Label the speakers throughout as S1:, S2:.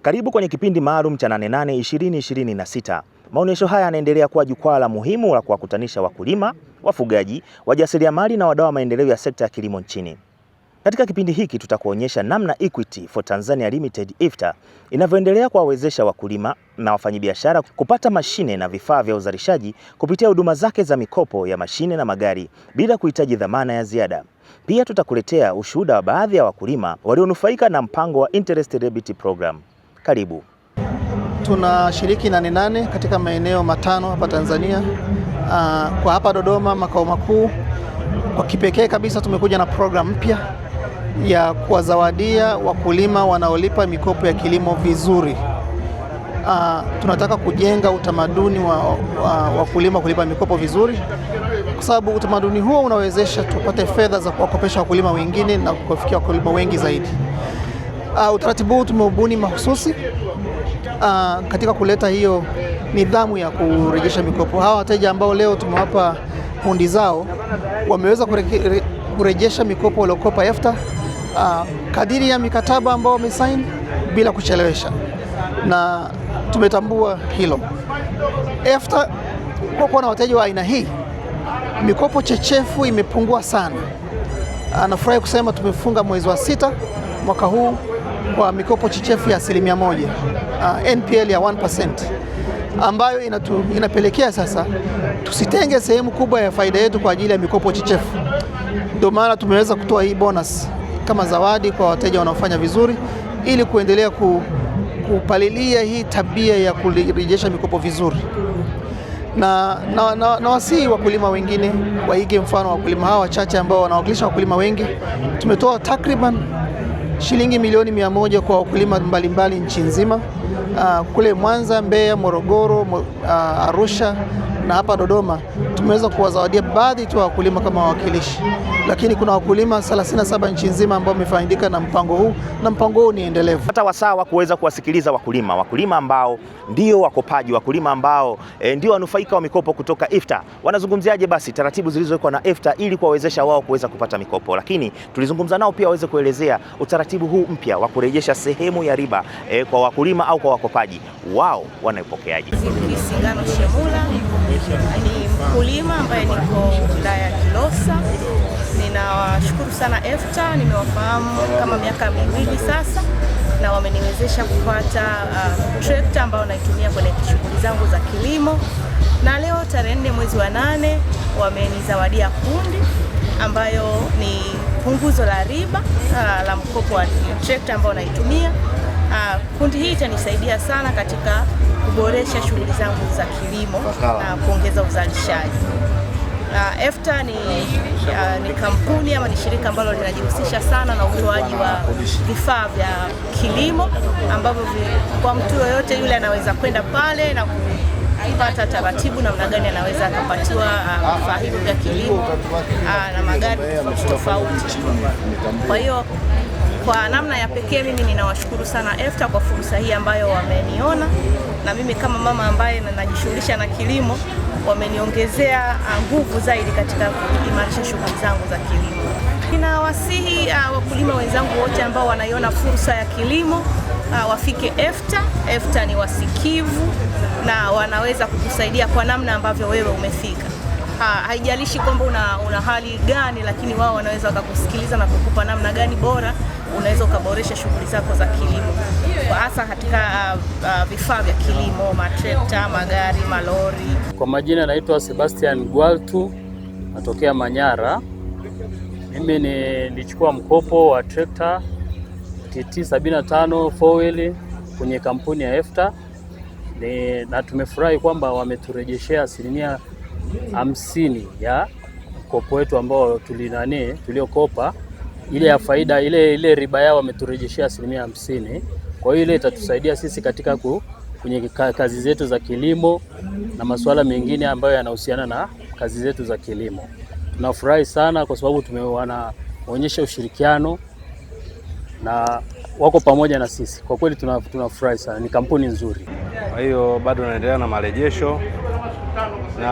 S1: Karibu kwenye kipindi maalum cha 88 2026. Maonyesho haya yanaendelea kuwa jukwaa la muhimu la kuwakutanisha wakulima, wafugaji, wajasiriamali na wadau wa maendeleo ya sekta ya kilimo nchini. Katika kipindi hiki tutakuonyesha namna Equity for Tanzania Limited IFTA inavyoendelea kuwawezesha wakulima na wafanyabiashara kupata mashine na vifaa vya uzalishaji kupitia huduma zake za mikopo ya mashine na magari bila kuhitaji dhamana ya ziada. Pia tutakuletea ushuhuda wa baadhi ya wakulima walionufaika na mpango wa Interest Rebate Program. Karibu.
S2: Tunashiriki 88 katika maeneo matano hapa Tanzania. Kwa hapa Dodoma makao makuu, kwa kipekee kabisa tumekuja na program mpya ya kuwazawadia wakulima wanaolipa mikopo ya kilimo vizuri. Tunataka kujenga utamaduni wa wakulima kulipa mikopo vizuri, kwa sababu utamaduni huo unawezesha tupate fedha za kuwakopesha wakulima wengine na kufikia wakulima wengi zaidi. Utaratibu huu tumeubuni mahususi katika kuleta hiyo nidhamu ya kurejesha mikopo. Hawa wateja ambao leo tumewapa hundi zao wameweza kurejesha mikopo waliokopa IFTA kadiri ya mikataba ambao wamesaini bila kuchelewesha, na tumetambua hilo. IFTA kwa kuwa na wateja wa aina hii, mikopo chechefu imepungua sana. Nafurahi kusema tumefunga mwezi wa 6 mwaka huu kwa mikopo chechefu ya 1%, NPL ya 1%, ambayo inapelekea sasa tusitenge sehemu kubwa ya faida yetu kwa ajili ya mikopo chechefu. Ndio maana tumeweza kutoa hii bonus kama zawadi kwa wateja wanaofanya vizuri, ili kuendelea kupalilia hii tabia ya kurejesha mikopo vizuri. Na wasihi wakulima wengine waige mfano wa wakulima hawa wachache ambao wanawakilisha wakulima wengi. Tumetoa takriban shilingi milioni 100 kwa wakulima mbalimbali nchi nzima, kule Mwanza, Mbeya, Morogoro, Arusha na hapa Dodoma. Tumeweza kuwazawadia baadhi tu wakulima kama wawakilishi, lakini kuna wakulima 37 nchi nzima ambao wamefaidika na mpango huu, na mpango huu ni endelevu.
S1: Hata wasawa kuweza kuwasikiliza wakulima ambao ndio wakopaji, wakulima ambao ndio wanufaika wa mikopo kutoka IFTA. Wanazungumziaje basi taratibu zilizowekwa na IFTA ili kuwawezesha wao kuweza kupata mikopo, lakini tulizungumza nao pia waweze kuelezea utaratibu huu mpya wa kurejesha sehemu ya riba kwa wakulima au kwa wakopaji, wao wanaipokeaje.
S3: Singano Shemula ni mkulima ambaye niko wilaya ya Kilosa. Ninawashukuru sana IFTA, nimewafahamu kama miaka 2 sasa, na wameniwezesha kupata trekta ambayo naitumia kwenye shughuli zangu za kilimo. Na leo tarehe 4 mwezi wa 8 wamenizawadia kundi ambayo ni punguzo la riba la mkopo wa trekta ambayo naitumia. Kundi hii itanisaidia sana katika kuboresha shughuli zangu za kilimo na kuongeza uzalishaji. IFTA ni kampuni ama ni shirika ambalo linajihusisha sana na utoaji wa vifaa vya kilimo ambavyo kwa mtu yoyote yule anaweza kwenda pale na kupata taratibu namna gani anaweza akapatiwa vifaa hivyo vya kilimo na magari tofauti. Kwa hiyo kwa namna ya pekee mimi ninawashukuru sana IFTA kwa fursa hii ambayo wameniona, na mimi kama mama ambaye najishughulisha na kilimo wameniongezea nguvu zaidi katika kuimarisha shughuli zangu za kilimo. Ninawasihi wakulima wenzangu wote ambao wanaiona fursa ya kilimo wafike IFTA. IFTA ni wasikivu na wanaweza kukusaidia kwa namna ambavyo wewe umefika. Haijalishi kwamba una hali gani, lakini wao wanaweza wakakusikiliza na kukupa namna gani bora unaweza ukaboresha shughuli zako za kilimo, hasa katika vifaa vya kilimo, matrekta, magari, malori.
S4: Kwa majina naitwa Sebastian Gwaltu, natokea Manyara. Mimi nilichukua mkopo wa trekta TT 75 4-wheel kwenye kampuni ya IFTA, na tumefurahi kwamba wameturejeshea 50% ya mkopo wetu ambao tuliokopa. Ile ya faida ile riba yao wameturejeshea 50%. Kwa hiyo ile itatusaidia sisi katika kwenye kazi zetu za kilimo na masuala mengine ambayo yanahusiana na kazi zetu za kilimo. Tunafurahi sana kwa sababu wanaonyesha ushirikiano na wako pamoja na sisi. Kwa kweli tunafurahi sana, ni kampuni nzuri.
S5: Kwa hiyo bado naendelea na marejesho na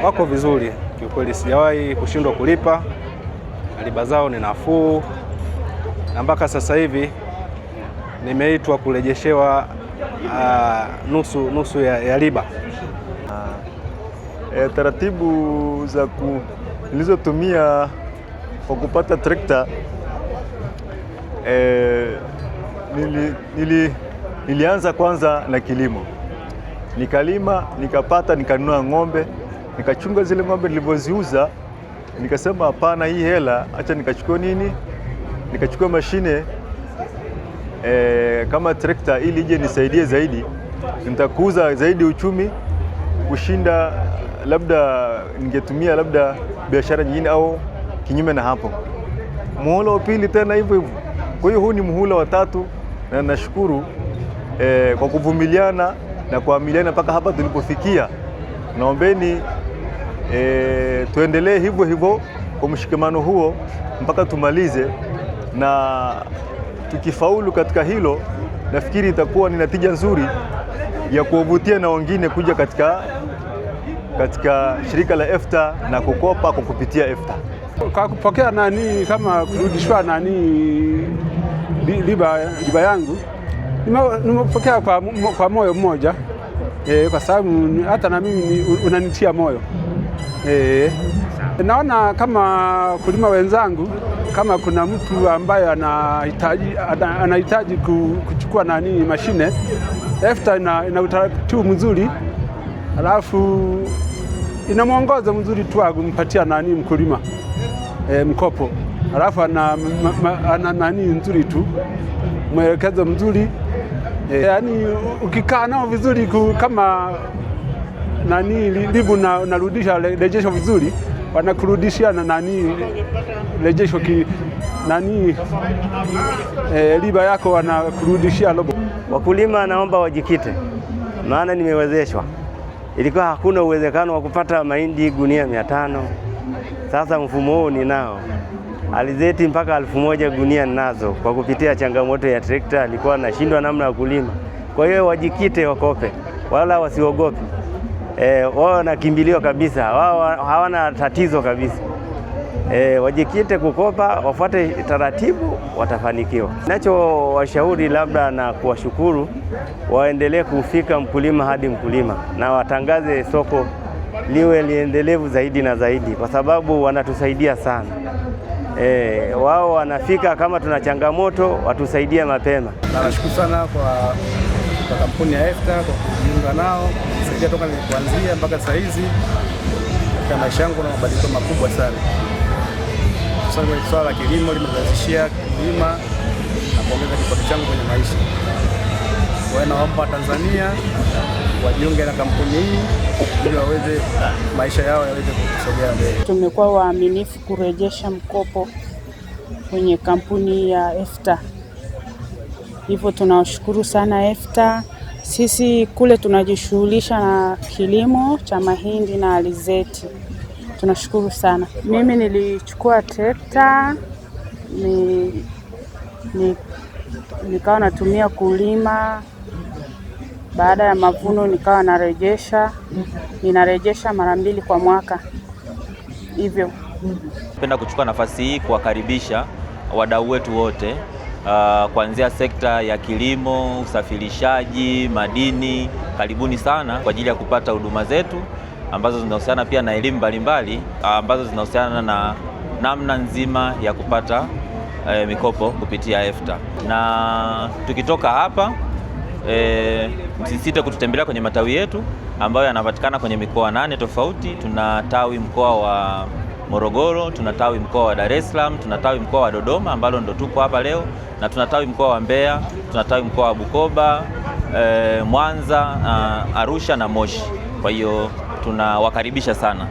S5: wako vizuri kiukweli, sijawahi kushindwa kulipa. Riba zao ni nafuu, na mpaka sasa hivi nimeitwa kurejeshewa nusu ya riba.
S6: Taratibu za nilizotumia kwa kupata trekta, nilianza kwanza na kilimo, nikalima, nikapata, nikanunua ng'ombe, nikachunga zile ng'ombe. Nilivyoziuza nikasema hapana, hii hela acha nikachukua mashine kama trekta ili ije nisaidie zaidi, nitakuza zaidi uchumi kushinda labda ningetumia labda biashara nyingine au kinyume na hapo. Muhula wa pili tena hivyo hivyo. Kwa hiyo huu ni muhula wa 3 na nashukuru kwa kuvumiliana na kuamiliana mpaka hapa tulipofikia. Naombeni tuendelee hivyo hivyo kwa mshikamano huo mpaka tumalize, na tukifaulu katika hilo, nafikiri itakuwa ni natija nzuri ya kuwavutia na wengine kuja katika shirika la EFTA na kukopa kwa kupitia EFTA.
S7: Kwa kupokea kama kurudishwa riba yangu, nimepokea kwa moyo mmoja, kwa sababu hata na mimi unanitia moyo. Naona kama kulima wenzangu, kama kuna mtu ambaye anahitaji kuchukua mashine, EFTA ina utaratibu mzuri, alafu ina mwongozo mzuri tu kumpatia mkulima mkopo, alafu ana nzuri tu, mwelekezo mzuri, yani ukikaa nao vizuri kama libu narudisha rejesho vizuri, wanakurudishia rejesho riba yako wanakurudishia robo.
S8: Wakulima naomba wajikite, maana nimewezeshwa. Ilikuwa hakuna uwezekano wa kupata mahindi gunia 500. Sasa mfumo huu ninao. Alizeti mpaka 1000 gunia ninazo kwa kupitia changamoto ya trekta, alikuwa nashindwa namna ya kulima. Kwa hiyo wajikite, wakope, wala wasiogope. Wao nakimbilio kabisa, wao hawana tatizo kabisa. Wajikite kukopa, wafuate taratibu, watafanikiwa. Ninachowashauri labda na kuwashukuru, waendelee kufika mkulima hadi mkulima, na watangaze soko liwe liendelevu zaidi na zaidi, kwa sababu wanatusaidia sana. Wao wanafika kama tuna changamoto, watusaidie mapema.
S5: Nashukuru sana kwa kampuni ya EFTA kwa kujiunga nao, kusaidia toka nilipoanzia mpaka sasa hizi. Katika maisha yangu na mabadiliko makubwa sana. Swala la kilimo limerahisishia kulima na kuongeza kipato changu kwenye maisha. Kwa hiyo naomba Tanzania wajiunge na kampuni hii ili waweze maisha yao yaweze kusogea mbele.
S9: Tumekuwa waaminifu kurejesha mkopo kwenye kampuni ya EFTA. Hivyo tunawashukuru sana EFTA. Sisi kule tunajishughulisha na kilimo cha mahindi na alizeti. Tunashukuru sana. Mimi nilichukua trekta, nikawa natumia kulima. Baada ya mavuno nikawa ninarejesha mara 2 kwa mwaka. Hivyo
S10: napenda kuchukua nafasi hii kuwakaribisha wadau wetu wote, kuanzia sekta ya kilimo, usafirishaji, madini. Karibuni sana kwa ajili ya kupata huduma zetu ambazo zinahusiana pia na elimu mbalimbali, ambazo zinahusiana na namna nzima ya kupata mikopo kupitia EFTA. Na tukitoka hapa, msisite kututembelea kwenye matawi yetu ambayo yanapatikana kwenye mikoa 8 tofauti. Tuna tawi mkoa wa Morogoro, tuna tawi mkoa wa Dar es Salaam, tuna tawi mkoa wa Dodoma ambalo ndo tuko hapa leo, na tuna tawi mkoa wa Mbeya, tuna tawi mkoa wa Bukoba, Mwanza, Arusha na Moshi. Kwa hiyo tunawakaribisha sana.